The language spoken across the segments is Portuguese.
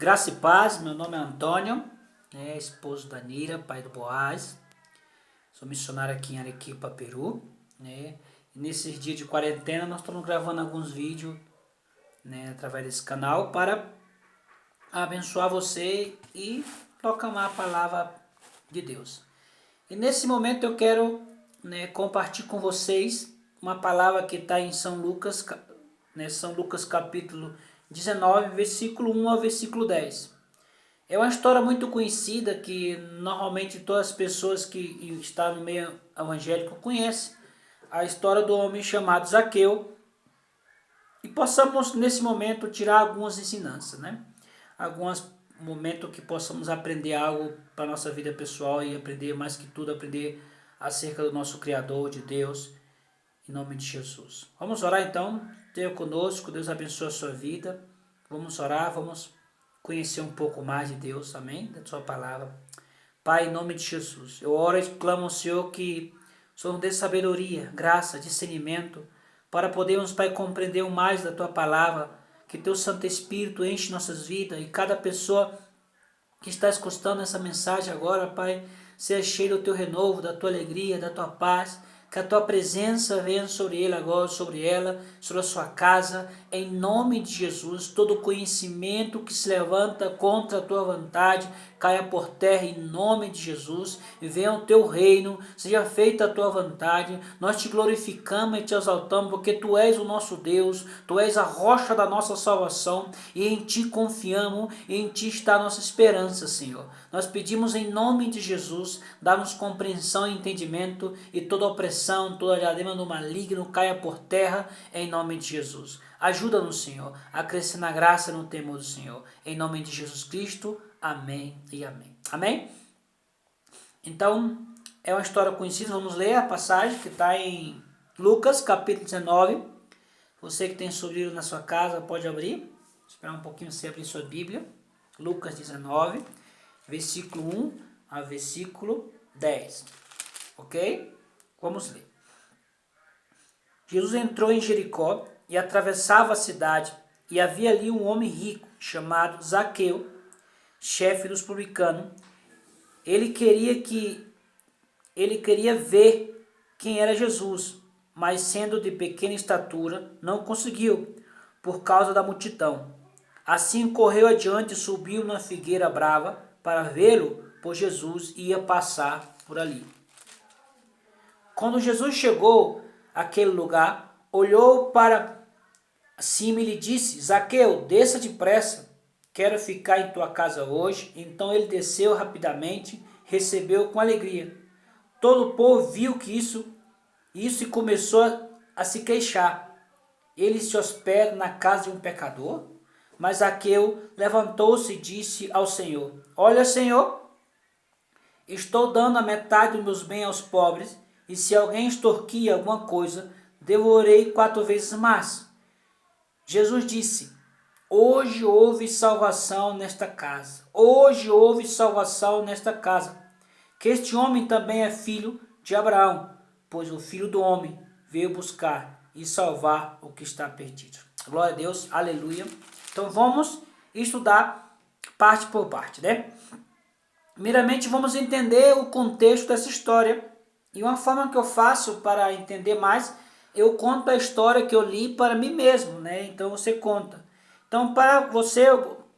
Graça e paz, meu nome é Antônio, esposo da Nira, pai do Boaz. Sou missionário aqui em Arequipa, Peru. E nesses dias de quarentena nós estamos gravando alguns vídeos através desse canal para abençoar você e proclamar a palavra de Deus. E nesse momento eu quero compartilhar com vocês uma palavra que está em São Lucas, São Lucas capítulo 19, versículo 1 ao versículo 10. É uma história muito conhecida que normalmente todas as pessoas que estão no meio evangélico conhecem. A história do homem chamado Zaqueu. E possamos nesse momento tirar algumas ensinanças, Alguns momentos que possamos aprender algo para a nossa vida pessoal e aprender mais que tudo, aprender acerca do nosso Criador, de Deus, em nome de Jesus. Vamos orar então, Deus conosco, Deus abençoe a sua vida. Vamos orar, vamos conhecer um pouco mais de Deus, amém? Da sua palavra. Pai, em nome de Jesus, eu oro e clamo ao Senhor que o Senhor nos dê sabedoria, graça, discernimento, para podermos, Pai, compreender mais da tua palavra, que teu Santo Espírito enche nossas vidas e cada pessoa que está escutando essa mensagem agora, Pai, seja cheio do teu renovo, da tua alegria, da tua paz, que a tua presença venha sobre ele agora, sobre ela, sobre a sua casa, em nome de Jesus. Todo conhecimento que se levanta contra a tua vontade, caia por terra em nome de Jesus, e venha o teu reino, seja feita a tua vontade. Nós te glorificamos e te exaltamos, porque tu és o nosso Deus, tu és a rocha da nossa salvação, e em ti confiamos, e em ti está a nossa esperança, Senhor. Nós pedimos em nome de Jesus, dá-nos compreensão e entendimento, e toda opressão, toda diadema do maligno caia por terra, em nome de Jesus. Ajuda-nos, Senhor, a crescer na graça e no temor do Senhor. Em nome de Jesus Cristo, amém e amém. Amém? Então, é uma história conhecida, vamos ler a passagem que está em Lucas, capítulo 19. Você que tem seu livro na sua casa, pode abrir. Vou esperar um pouquinho você abrir sua Bíblia. Lucas 19, versículo 1 a versículo 10. Ok? Vamos ler. Jesus entrou em Jericó e atravessava a cidade, e havia ali um homem rico, chamado Zaqueu, chefe dos publicanos. Ele queria ver quem era Jesus, mas sendo de pequena estatura, não conseguiu, por causa da multidão. Assim correu adiante e subiu na figueira brava para vê-lo, pois Jesus ia passar por ali. Quando Jesus chegou àquele lugar, olhou para cima e lhe disse: Zaqueu, desça depressa, quero ficar em tua casa hoje. Então ele desceu rapidamente, recebeu com alegria. Todo o povo viu que isso e começou a se queixar. Ele se hospeda na casa de um pecador? Mas Zaqueu levantou-se e disse ao Senhor: Olha, Senhor, estou dando a metade dos meus bens aos pobres, e se alguém extorquir alguma coisa, devorei 4 vezes mais. Jesus disse: Hoje houve salvação nesta casa. Hoje houve salvação nesta casa. Que este homem também é filho de Abraão, pois o Filho do Homem veio buscar e salvar o que está perdido. Glória a Deus, aleluia. Então vamos estudar parte por parte, Primeiramente vamos entender o contexto dessa história. E uma forma que eu faço para entender mais, eu conto a história que eu li para mim mesmo, Então você conta. Então para você,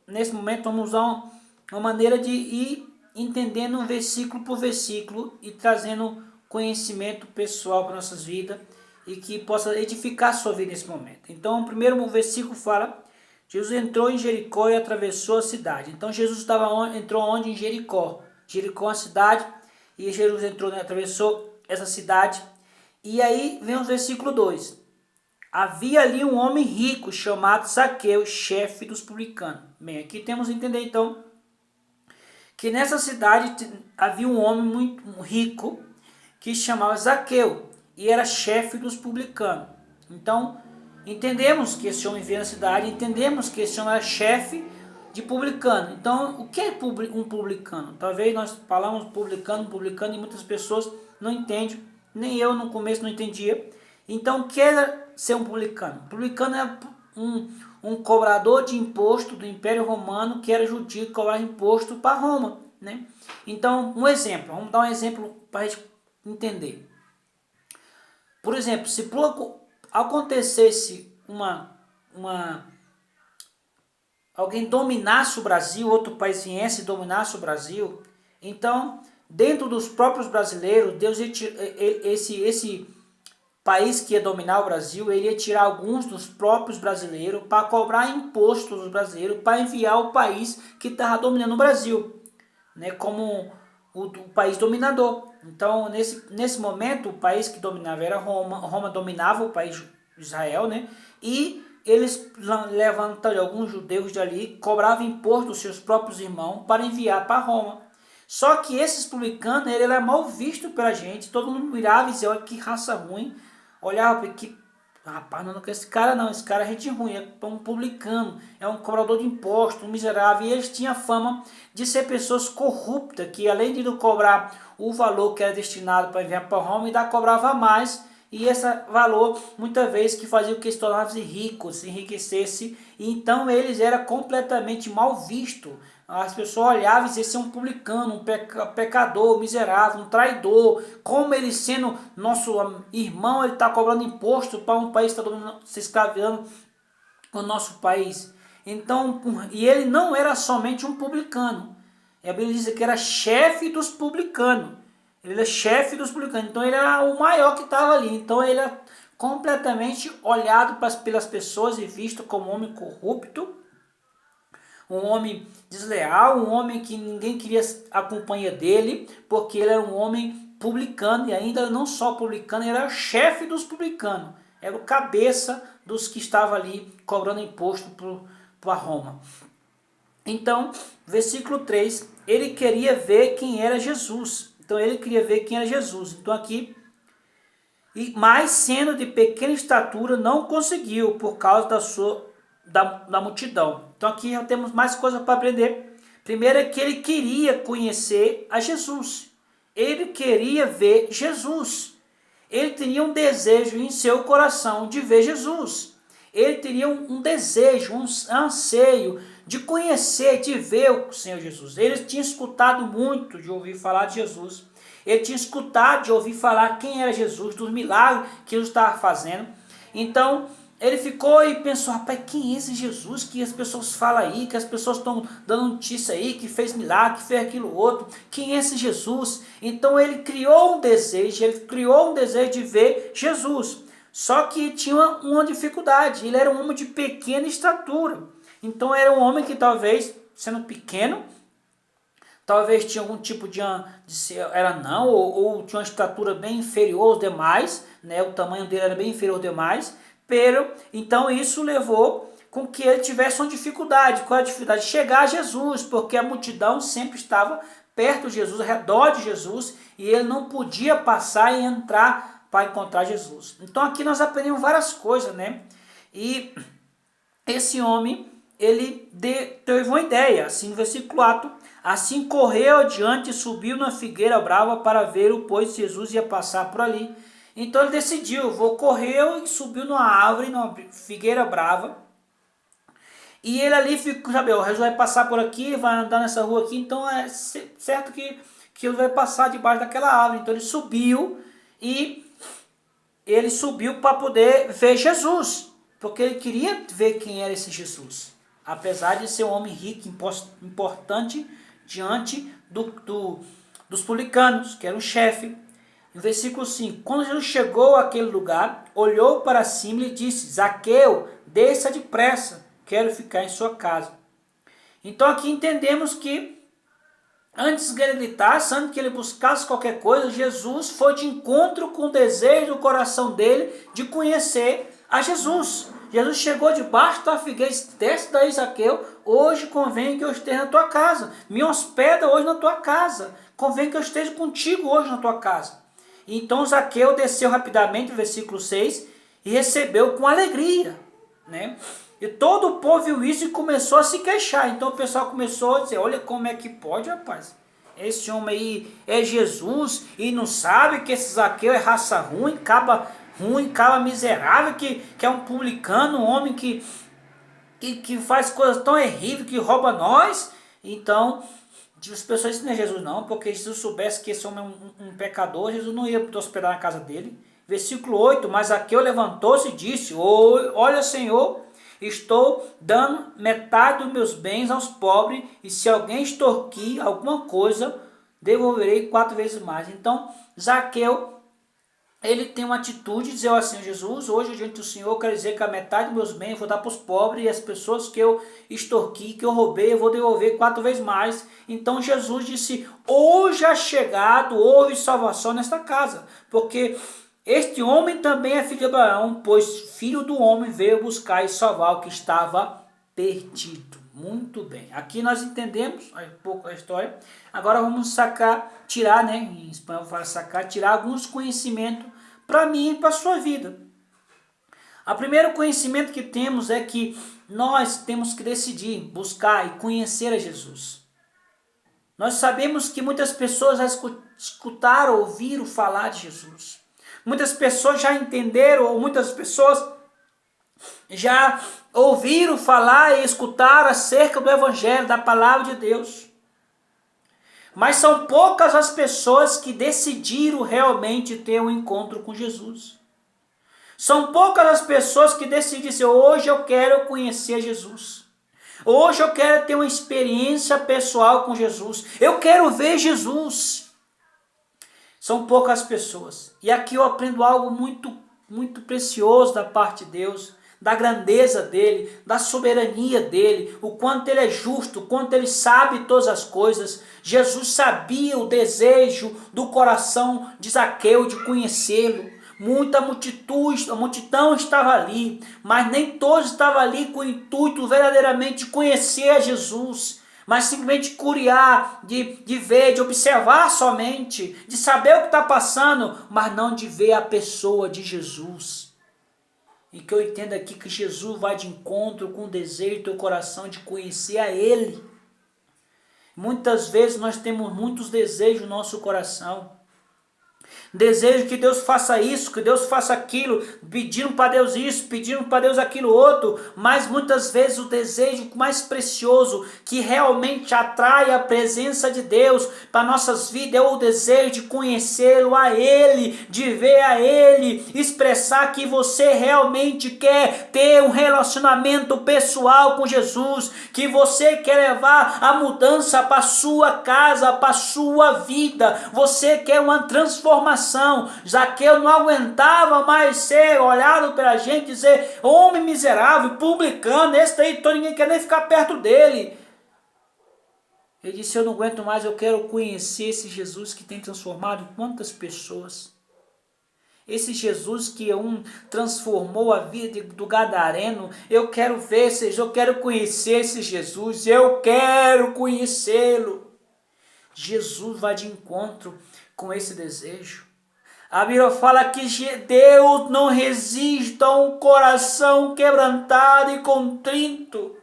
nesse momento, vamos usar uma maneira de ir entendendo versículo por versículo e trazendo conhecimento pessoal para nossas vidas e que possa edificar a sua vida nesse momento. Então o primeiro versículo fala: Jesus entrou em Jericó e atravessou a cidade. Então Jesus entrou onde? Em Jericó. Jericó é uma cidade, e Jesus entrou, atravessou essa cidade. E aí vem o versículo 2. Havia ali um homem rico chamado Zaqueu, chefe dos publicanos. Bem, aqui temos que entender então que nessa cidade havia um homem muito rico que se chamava Zaqueu e era chefe dos publicanos. Então, entendemos que esse homem veio na cidade, entendemos que esse homem era chefe de publicano. Então, o que é um publicano? Talvez nós falamos publicano, e muitas pessoas não entendem, nem eu no começo não entendia. Então, o que era ser um publicano? Publicano um cobrador de imposto do Império Romano, que era judeu, que cobrava imposto para Roma, né? Então, um exemplo, vamos dar um exemplo para a gente entender. Por exemplo, se acontecesse alguém dominasse o Brasil, outro país viesse e dominasse o Brasil, então, dentro dos próprios brasileiros, Deus esse país que ia dominar o Brasil, ele ia tirar alguns dos próprios brasileiros para cobrar impostos dos brasileiros para enviar o país que estava dominando o Brasil, né, como o país dominador. Então, nesse momento, o país que dominava era Roma. Roma dominava o país Israel, né? E eles levantaram alguns judeus dali, cobravam imposto dos seus próprios irmãos para enviar para Roma. Só que esses publicanos, ele era mal visto pela gente, todo mundo mirava e dizia, olha que raça ruim, olhava que, rapaz, não esse cara não, esse cara é gente ruim, é um publicano, é um cobrador de imposto, um miserável, e eles tinham fama de ser pessoas corruptas, que além de não cobrar o valor que era destinado para enviar para Roma, ainda cobrava mais, e esse valor, muitas vezes, que fazia com que eles se tornassem ricos, se enriquecessem, e então eles eram completamente mal vistos. As pessoas olhavam e diziam, esse é um publicano, um pecador, um miserável, um traidor. Como ele sendo nosso irmão, ele está cobrando imposto para um país que está se escravizando o nosso país. Então, e ele não era somente um publicano. A Bíblia diz que era chefe dos publicanos. Ele era chefe dos publicanos. Então ele era o maior que estava ali. Então ele era completamente olhado pelas pessoas e visto como um homem corrupto, um homem desleal, um homem que ninguém queria a companhia dele, porque ele era um homem publicano, e ainda não só publicano, ele era o chefe dos publicanos, era o cabeça dos que estavam ali cobrando imposto para Roma. Então, versículo 3, ele queria ver quem era Jesus. Então ele queria ver quem era Jesus. Então aqui, mas sendo de pequena estatura, não conseguiu por causa da multidão. Então aqui já temos mais coisas para aprender. Primeiro é que ele queria conhecer a Jesus. Ele queria ver Jesus. Ele teria um desejo em seu coração de ver Jesus. Ele teria um desejo, um anseio de conhecer, de ver o Senhor Jesus. Ele tinha escutado muito de ouvir falar de Jesus. Ele tinha escutado de ouvir falar quem era Jesus, dos milagres que ele estava fazendo. Então, ele ficou e pensou, rapaz, quem é esse Jesus que as pessoas falam aí, que as pessoas estão dando notícia aí, que fez milagre, que fez aquilo outro, quem é esse Jesus? Então ele criou um desejo de ver Jesus, só que tinha uma dificuldade, ele era um homem de pequena estatura, então era um homem que talvez, sendo pequeno, talvez tinha algum tipo de era não, ou tinha uma estatura bem inferior aos demais, né? O tamanho dele era bem inferior aos demais, então isso levou com que ele tivesse uma dificuldade. Qual é a dificuldade? De chegar a Jesus, porque a multidão sempre estava perto de Jesus, ao redor de Jesus, e ele não podia passar e entrar para encontrar Jesus. Então aqui nós aprendemos várias coisas, né? E esse homem, ele teve uma ideia, assim no versículo 4, assim correu adiante e subiu na figueira brava para ver o pois Jesus ia passar por ali. Então ele decidiu, correu e subiu numa árvore, numa figueira brava. E ele ali ficou, sabe, o Jesus vai passar por aqui, vai andar nessa rua aqui, então é certo que ele vai passar debaixo daquela árvore. Então ele subiu para poder ver Jesus, porque ele queria ver quem era esse Jesus. Apesar de ser um homem rico, importante, diante dos publicanos, que era o chefe. No versículo 5, quando Jesus chegou àquele lugar, olhou para cima e disse, Zaqueu, desça depressa, quero ficar em sua casa. Então aqui entendemos que, antes que ele gritasse, antes que ele buscasse qualquer coisa, Jesus foi de encontro com o desejo do coração dele de conhecer a Jesus. Jesus chegou debaixo da figueira e disse, desce daí, Zaqueu, hoje convém que eu esteja na tua casa, me hospeda hoje na tua casa, convém que eu esteja contigo hoje na tua casa. Então Zaqueu desceu rapidamente, versículo 6, e recebeu com alegria, né? E todo o povo viu isso e começou a se queixar. Então o pessoal começou a dizer, olha como é que pode, rapaz. Esse homem aí é Jesus e não sabe que esse Zaqueu é raça ruim, caba miserável, que é um publicano, um homem que que faz coisas tão terríveis, que rouba nós. Então, as pessoas dizem, não é Jesus não, porque se Jesus soubesse que esse homem é um pecador, Jesus não ia hospedar na casa dele. Versículo 8, mas Zaqueu levantou-se e disse, olha Senhor, estou dando metade dos meus bens aos pobres, e se alguém extorquir alguma coisa, devolverei 4 vezes mais. Então, Zaqueu, ele tem uma atitude de dizer assim, Jesus, hoje diante do Senhor, eu quero dizer que a metade dos meus bens eu vou dar para os pobres, e as pessoas que eu extorqui, que eu roubei, eu vou devolver 4 vezes mais. Então Jesus disse, hoje é chegado, houve salvação nesta casa, porque este homem também é filho de Abraão, pois filho do homem veio buscar e salvar o que estava perdido. Muito bem, aqui nós entendemos um pouco a história. Agora vamos tirar, né? Em espanhol fala tirar alguns conhecimentos para mim e para a sua vida. O primeiro conhecimento que temos é que nós temos que decidir, buscar e conhecer a Jesus. Nós sabemos que muitas pessoas já escutaram, ouviram falar de Jesus. Muitas pessoas já entenderam, ou muitas pessoas já ouviram falar e escutaram acerca do Evangelho, da Palavra de Deus. Mas são poucas as pessoas que decidiram realmente ter um encontro com Jesus. São poucas as pessoas que decidem dizer, hoje eu quero conhecer Jesus. Hoje eu quero ter uma experiência pessoal com Jesus. Eu quero ver Jesus. São poucas pessoas. E aqui eu aprendo algo muito, muito precioso da parte de Deus, da grandeza dele, da soberania dele, o quanto ele é justo, o quanto ele sabe todas as coisas. Jesus sabia o desejo do coração de Zaqueu de conhecê-lo. Muita a multidão estava ali, mas nem todos estavam ali com o intuito verdadeiramente de conhecer a Jesus, mas simplesmente curiar, de ver, de observar somente, de saber o que está passando, mas não de ver a pessoa de Jesus. E que eu entendo aqui que Jesus vai de encontro com o desejo do teu coração de conhecer a Ele. Muitas vezes nós temos muitos desejos no nosso coração. Desejo que Deus faça isso, que Deus faça aquilo, pedindo para Deus isso, pedindo para Deus aquilo outro, mas muitas vezes o desejo mais precioso, que realmente atrai a presença de Deus para nossas vidas, é o desejo de conhecê-lo a Ele, de ver a Ele, expressar que você realmente quer ter um relacionamento pessoal com Jesus, que você quer levar a mudança para a sua casa, para a sua vida, você quer uma transformação. Zaqueu não aguentava mais ser olhado pela gente e dizer, homem miserável, publicano, esse daí, ninguém quer nem ficar perto dele. Ele disse, eu não aguento mais, eu quero conhecer esse Jesus que tem transformado quantas pessoas. Esse Jesus que transformou a vida do gadareno, eu quero ver, eu quero conhecer esse Jesus, eu quero conhecê-lo. Jesus vai de encontro com esse desejo. A Bíblia fala que Deus não resiste a um coração quebrantado e contrito.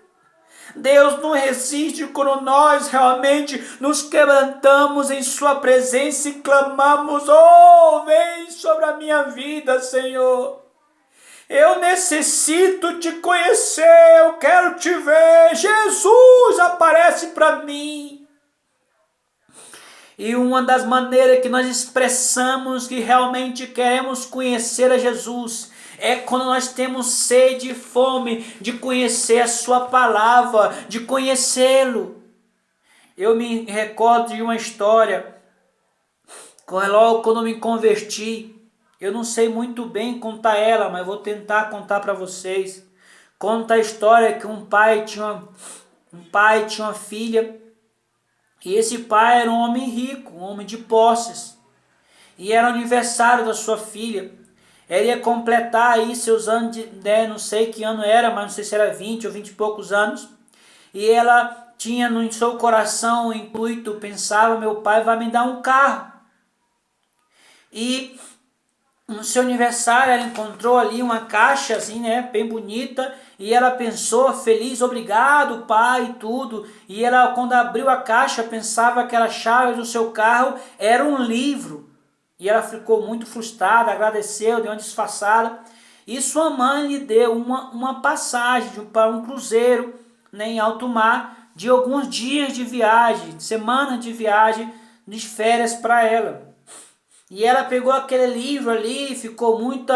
Deus não resiste quando nós realmente nos quebrantamos em sua presença e clamamos, oh, vem sobre a minha vida, Senhor. Eu necessito te conhecer, eu quero te ver. Jesus, aparece para mim. E uma das maneiras que nós expressamos que realmente queremos conhecer a Jesus é quando nós temos sede e fome de conhecer a sua palavra, de conhecê-lo. Eu me recordo de uma história, logo quando eu me converti, eu não sei muito bem contar ela, mas vou tentar contar para vocês. Conta a história que um pai tinha uma filha. E esse pai era um homem rico, um homem de posses. E era o aniversário da sua filha. Ele ia completar aí seus anos, não sei que ano era, mas não sei se era 20 ou 20 e poucos anos. E ela tinha no seu coração o intuito, pensava, meu pai vai me dar um carro. E no seu aniversário ela encontrou ali uma caixa assim, né, bem bonita, e ela pensou, feliz, obrigado pai e tudo, e ela quando abriu a caixa pensava que a chave do seu carro era um livro, e ela ficou muito frustrada, agradeceu, deu uma disfarçada, E sua mãe lhe deu uma passagem para um cruzeiro, né, em alto mar, de alguns dias de viagem, semanas de viagem, de férias para ela. E ela pegou aquele livro ali e ficou muito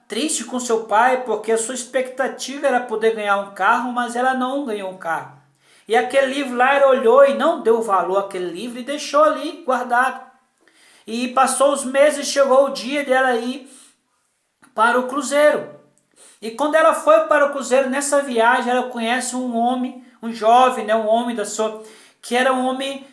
triste com seu pai, porque a sua expectativa era poder ganhar um carro, mas ela não ganhou um carro. E aquele livro lá, ela olhou e não deu valor àquele livro e deixou ali guardado. E passou os meses, chegou o dia dela ir para o cruzeiro. E quando ela foi para o cruzeiro, nessa viagem, ela conhece um homem, um jovem, né, um homem que era um homem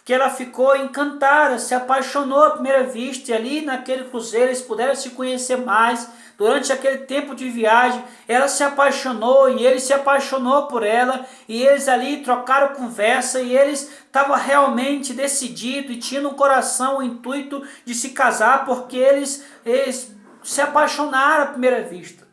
que ela ficou encantada, se apaixonou à primeira vista, e ali naquele cruzeiro eles puderam se conhecer mais. Durante aquele tempo de viagem, ela se apaixonou e ele se apaixonou por ela, e eles ali trocaram conversa, e eles estavam realmente decididos e tinham no coração o intuito de se casar, porque eles se apaixonaram à primeira vista.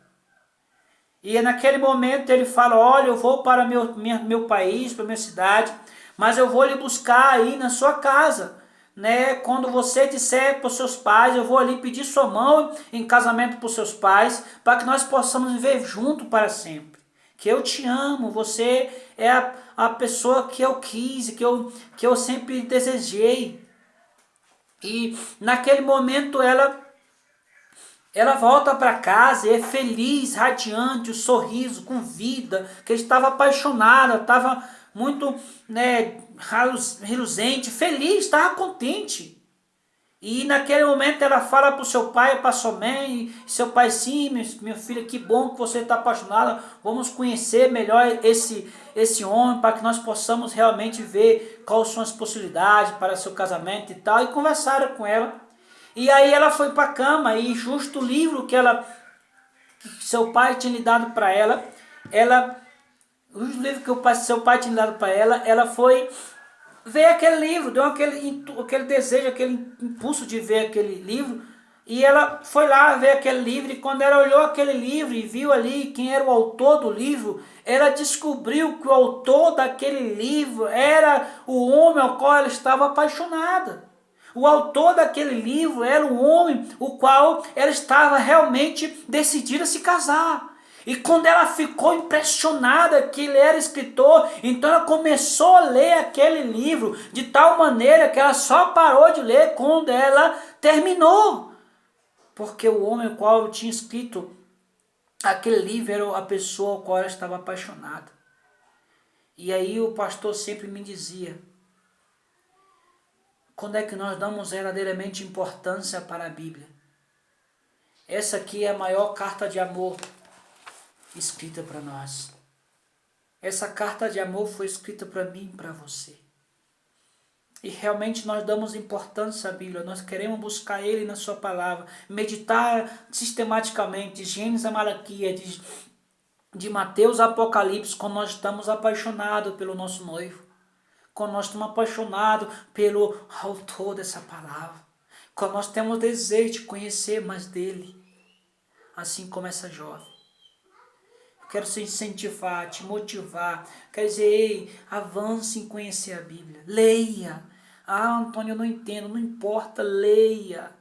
E naquele momento ele fala, olha, eu vou para meu país, para minha cidade, mas eu vou lhe buscar aí na sua casa, né? Quando você disser para os seus pais, eu vou ali pedir sua mão em casamento para os seus pais, para que nós possamos viver junto para sempre. Que eu te amo, você é a pessoa que eu quis, que eu sempre desejei. E naquele momento ela volta para casa e é feliz, radiante, o sorriso, com vida, que estava apaixonada, estava muito, né, reluzente, feliz, estava contente. E naquele momento ela fala para o seu pai, para sua mãe, seu pai, sim, meu filho, que bom que você está apaixonada, vamos conhecer melhor esse homem, para que nós possamos realmente ver quais são as possibilidades para seu casamento e tal, e conversaram com ela. E aí ela foi para a cama, e justo o livro que seu pai tinha lhe dado para ela, o livro que seu pai tinha lhe dado para ela foi ver aquele livro, deu aquele desejo, aquele impulso de ver aquele livro, e ela foi lá ver aquele livro, e quando ela olhou aquele livro e viu ali quem era o autor do livro, ela descobriu que o autor daquele livro era o homem ao qual ela estava apaixonada. O autor daquele livro era um homem o qual ela estava realmente decidida a se casar. E quando ela ficou impressionada que ele era escritor, então ela começou a ler aquele livro de tal maneira que ela só parou de ler quando ela terminou. Porque o homem o qual tinha escrito aquele livro era a pessoa a qual ela estava apaixonada. E aí o pastor sempre me dizia, quando é que nós damos verdadeiramente importância para a Bíblia? Essa aqui é a maior carta de amor escrita para nós. Essa carta de amor foi escrita para mim e para você. E realmente nós damos importância à Bíblia, nós queremos buscar Ele na sua palavra, meditar sistematicamente de Gênesis a Malaquias, de Mateus a Apocalipse, quando nós estamos apaixonados pelo nosso noivo. Quando nós estamos apaixonados pelo autor dessa palavra, quando nós temos desejo de conhecer mais dele, assim como essa jovem. Eu quero te incentivar, te motivar, quer dizer, ei, avance em conhecer a Bíblia, leia. Ah, Antônio, eu não entendo, não importa, leia.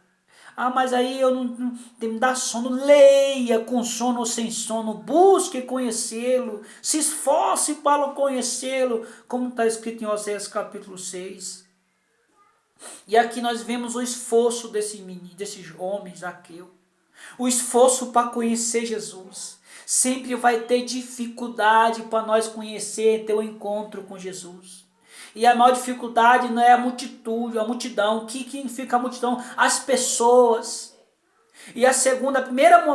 Ah, mas aí eu não me dá sono. Leia com sono ou sem sono. Busque conhecê-lo. Se esforce para conhecê-lo. Como está escrito em Oséias capítulo 6. E aqui nós vemos o esforço desse homem, Zaqueu. O esforço para conhecer Jesus. Sempre vai ter dificuldade para nós conhecer, ter um encontro com Jesus. E a maior dificuldade não é a multidão. O que significa a multidão? As pessoas. E a segunda, a primeira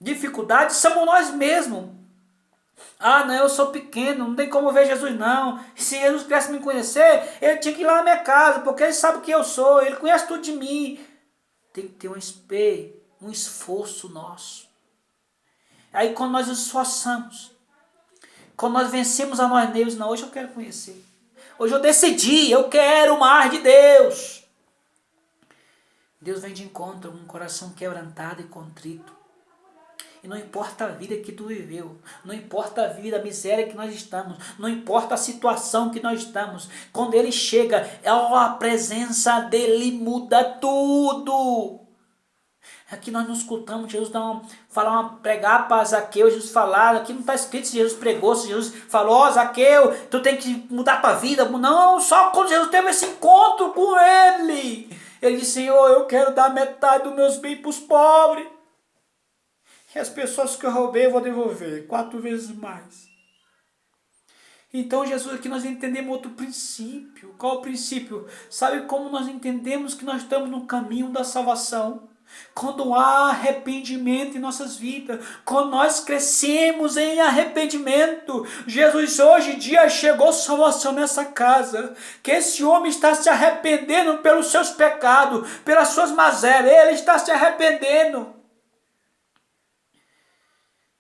dificuldade somos nós mesmos. Ah, não, eu sou pequeno, não tem como ver Jesus não. Se Jesus quisesse me conhecer, ele tinha que ir lá na minha casa, porque ele sabe quem eu sou, ele conhece tudo de mim. Tem que ter um esforço nosso. Aí quando nós nos esforçamos, quando nós vencemos a nós mesmos, não, hoje eu quero conhecer. Hoje eu decidi, eu quero mais de Deus. Deus vem de encontro a um coração quebrantado e contrito. E não importa a vida que tu viveu, não importa a vida, a miséria que nós estamos, não importa a situação que nós estamos. Quando Ele chega, a presença dEle muda tudo. Aqui nós não escutamos Jesus pregar para Zaqueu, Jesus falar, aqui não está escrito se Jesus pregou, se Jesus falou, ó Zaqueu, tu tem que mudar para a vida. Não, só quando Jesus teve esse encontro com ele. Ele disse, Senhor, eu quero dar metade dos meus bens para os pobres. E as pessoas que eu roubei eu vou devolver 4 vezes mais. Então, Jesus, aqui nós entendemos outro princípio. Qual o princípio? Sabe como nós entendemos que nós estamos no caminho da salvação? Quando há arrependimento em nossas vidas, quando nós crescemos em arrependimento. Jesus, hoje em dia chegou salvação nessa casa, que esse homem está se arrependendo pelos seus pecados, pelas suas mazelas, ele está se arrependendo.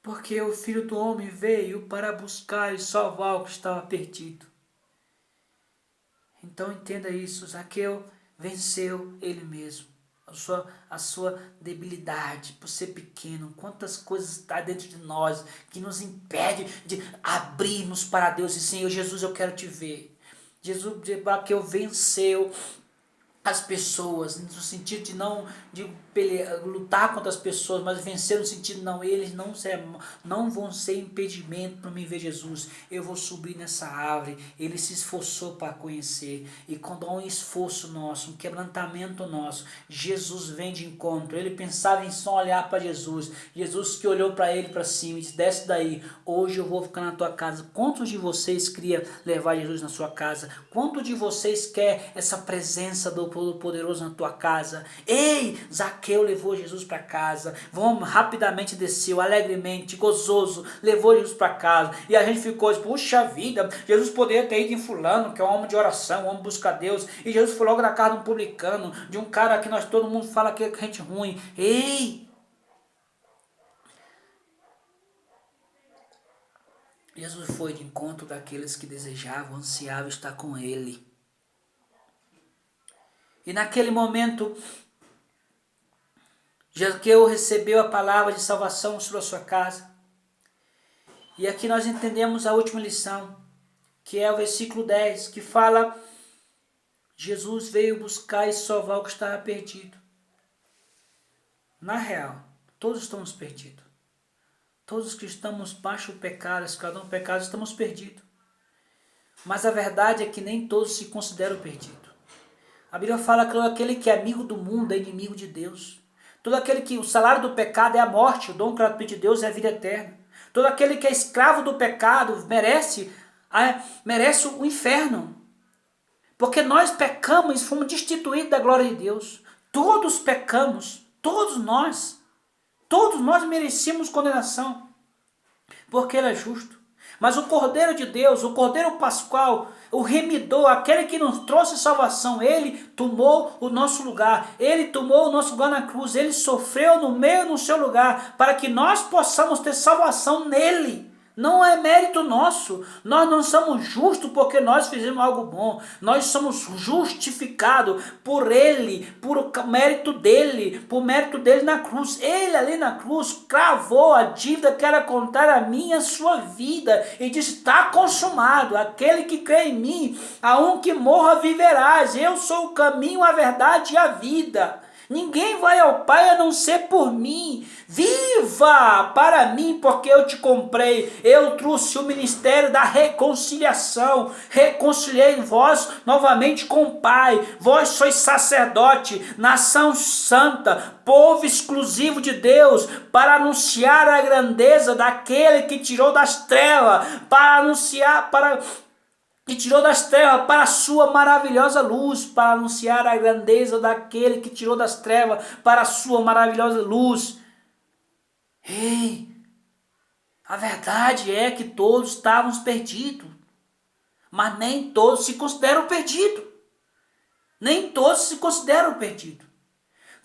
Porque o Filho do Homem veio para buscar e salvar o que estava perdido. Então entenda isso, Zaqueu venceu ele mesmo. A sua debilidade por ser pequeno, quantas coisas está dentro de nós que nos impede de abrirmos para Deus e Senhor Jesus, eu quero te ver. Zaqueu venceu as pessoas, no sentido de não lutar contra as pessoas, mas vencer no sentido, não, eles não vão ser impedimento para mim ver Jesus. Eu vou subir nessa árvore. Ele se esforçou para conhecer, e quando há um esforço nosso, um quebrantamento nosso, Jesus vem de encontro. Ele pensava em só olhar para Jesus, Jesus que olhou para ele para cima e disse, desce daí, hoje eu vou ficar na tua casa. Quantos de vocês queria levar Jesus na sua casa? Quantos de vocês quer essa presença do Poderoso na tua casa? Ei, Zaqueu levou Jesus para casa. Vamos, rapidamente desceu, alegremente, gozoso, levou Jesus para casa. E a gente ficou, puxa vida, Jesus poderia ter ido em fulano, que é um homem de oração, um homem busca Deus. E Jesus foi logo na casa de um publicano, de um cara que todo mundo fala que é gente ruim. Ei! Jesus foi de encontro daqueles que desejavam, ansiavam estar com ele. E naquele momento, Zaqueu recebeu a palavra de salvação sobre a sua casa. E aqui nós entendemos a última lição, que é o versículo 10, que fala, Jesus veio buscar e salvar o que estava perdido. Na real, todos estamos perdidos. Todos que estamos baixo do pecado, escravos do pecado, estamos perdidos. Mas a verdade é que nem todos se consideram perdidos. A Bíblia fala que aquele que é amigo do mundo é inimigo de Deus. Todo aquele que o salário do pecado é a morte, o dom gratuito de Deus é a vida eterna. Todo aquele que é escravo do pecado merece o inferno. Porque nós pecamos e fomos destituídos da glória de Deus. Todos pecamos, todos nós merecíamos condenação, porque Ele é justo. Mas o Cordeiro de Deus, o Cordeiro Pascual, o remidor, aquele que nos trouxe salvação, Ele tomou o nosso lugar. Ele tomou o nosso lugar na cruz. Ele sofreu no seu lugar, para que nós possamos ter salvação nele. Não é mérito nosso. Nós não somos justos porque nós fizemos algo bom. Nós somos justificados por Ele, por mérito dele na cruz. Ele ali na cruz cravou a dívida que era contar a minha, a sua vida. E disse, está consumado. Aquele que crê em mim, a um que morra viverás. Eu sou o caminho, a verdade e a vida. Ninguém vai ao Pai a não ser por mim. Viva para mim, porque eu te comprei. Eu trouxe o ministério da reconciliação. Reconciliei vós novamente com o Pai. Vós sois sacerdote, nação santa, povo exclusivo de Deus, para anunciar a grandeza daquele que tirou das trevas, que tirou das trevas para a sua maravilhosa luz, para anunciar a grandeza daquele que tirou das trevas para a sua maravilhosa luz. Ei, a verdade é que todos estávamos perdidos, mas nem todos se consideram perdidos. Nem todos se consideram perdidos.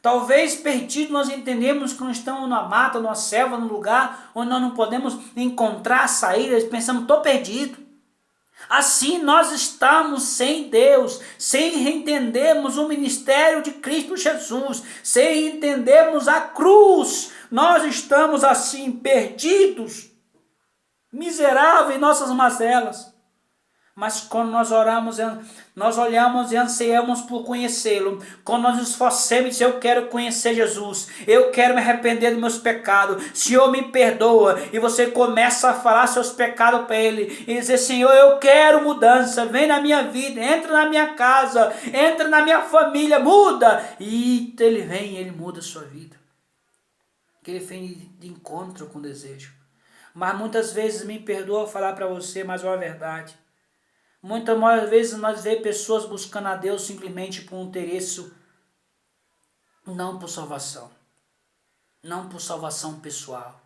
Talvez perdido nós entendemos que nós estamos numa mata, numa selva, num lugar onde nós não podemos encontrar saídas, pensamos, estou perdido. Assim nós estamos sem Deus, sem entendermos o ministério de Cristo Jesus, sem entendermos a cruz. Nós estamos assim perdidos, miseráveis em nossas mazelas. Mas quando nós oramos, nós olhamos e ansiamos por conhecê-lo. Quando nós nos esforcemos, eu quero conhecer Jesus. Eu quero me arrepender dos meus pecados. Senhor, me perdoa. E você começa a falar seus pecados para Ele. E dizer, Senhor, eu quero mudança. Vem na minha vida, entra na minha casa, entra na minha família, muda. E Ele vem e Ele muda a sua vida. Que Ele vem de encontro com o desejo. Mas muitas vezes, me perdoa falar para você, mas é uma verdade. Muitas vezes nós vemos pessoas buscando a Deus simplesmente por um interesse, não por salvação. Não por salvação pessoal.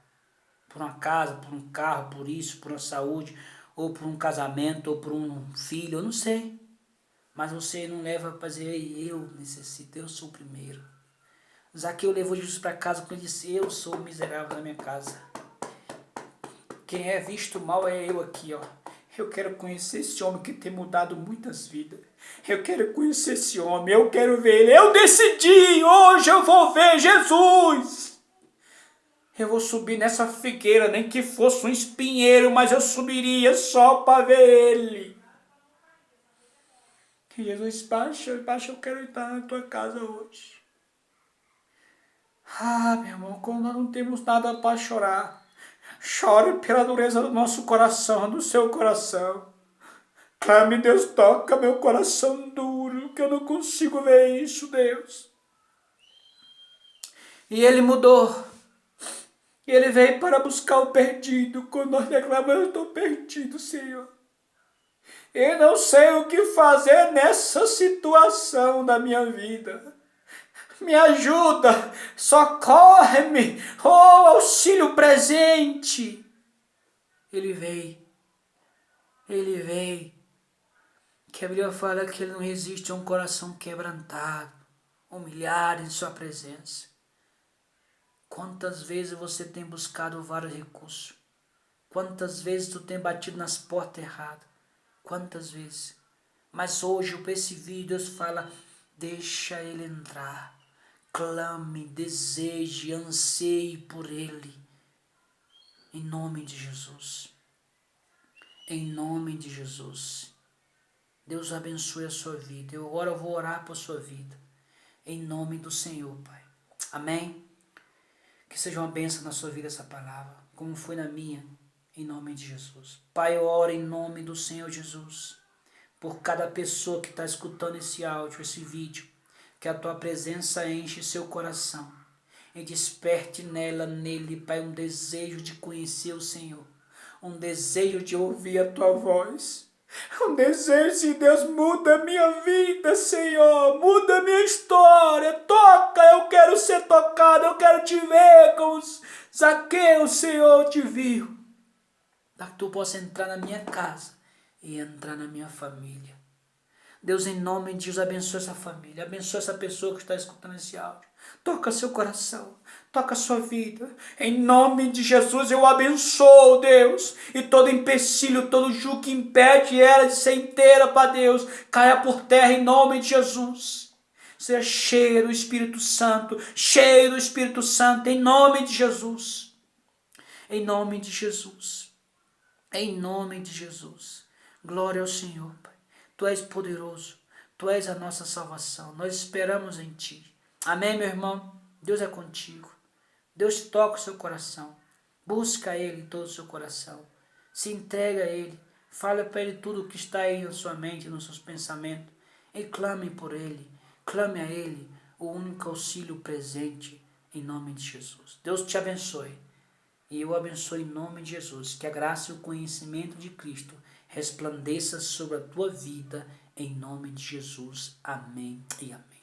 Por uma casa, por um carro, por isso, por uma saúde, ou por um casamento, ou por um filho, eu não sei. Mas você não leva para dizer, eu necessito, eu sou o primeiro. Zaqueu levou Jesus para casa quando ele disse, eu sou o miserável da minha casa. Quem é visto mal é eu aqui, ó. Eu quero conhecer esse homem que tem mudado muitas vidas. Eu quero conhecer esse homem, eu quero ver ele. Eu decidi, hoje eu vou ver Jesus. Eu vou subir nessa figueira, nem que fosse um espinheiro, mas eu subiria só para ver ele. E Jesus, baixa, eu quero entrar na tua casa hoje. Ah, meu irmão, quando nós não temos nada para chorar, chore pela dureza do nosso coração, do seu coração. Clame, Deus, toca meu coração duro, que eu não consigo ver isso, Deus. E Ele mudou. E Ele veio para buscar o perdido. Quando nós declaramos, eu estou perdido, Senhor. Eu não sei o que fazer nessa situação da minha vida. Me ajuda, socorre-me, oh, auxílio presente. Ele veio. Que a Bíblia fala que Ele não resiste a um coração quebrantado, humilhado em sua presença. Quantas vezes você tem buscado vários recursos? Quantas vezes tu tem batido nas portas erradas? Quantas vezes? Mas hoje, por esse vídeo, Deus fala, deixa Ele entrar. Clame, deseje, anseie por Ele. Em nome de Jesus. Em nome de Jesus. Deus abençoe a sua vida. Agora eu vou orar por sua vida. Em nome do Senhor, Pai. Amém? Que seja uma bênção na sua vida essa palavra, como foi na minha, em nome de Jesus. Pai, eu oro em nome do Senhor Jesus, por cada pessoa que está escutando esse áudio, esse vídeo, que a tua presença enche seu coração e desperte nele, Pai, um desejo de conhecer o Senhor, um desejo de ouvir a tua voz. Um desejo de Deus, muda a minha vida, Senhor, muda a minha história, toca, eu quero ser tocado, eu quero te ver como Zaqueu, Senhor, te viu. Para que tu possa entrar na minha casa e entrar na minha família. Deus, em nome de Jesus, abençoa essa família, abençoa essa pessoa que está escutando esse áudio. Toca seu coração, toca a sua vida. Em nome de Jesus eu abençoo, Deus. E todo empecilho, todo jugo que impede ela de ser inteira para Deus, caia por terra em nome de Jesus. Seja cheia do Espírito Santo, cheio do Espírito Santo, em nome de Jesus. Em nome de Jesus. Em nome de Jesus. Glória ao Senhor, Pai. Tu és poderoso. Tu és a nossa salvação. Nós esperamos em Ti. Amém, meu irmão? Deus é contigo. Deus toca o seu coração. Busca Ele em todo o seu coração. Se entrega a Ele. Fala para Ele tudo o que está aí na sua mente, nos seus pensamentos. E clame por Ele. Clame a Ele, o único auxílio presente, em nome de Jesus. Deus te abençoe. E eu abençoe em nome de Jesus. Que a graça e o conhecimento de Cristo resplandeça sobre a tua vida, em nome de Jesus. Amém e amém.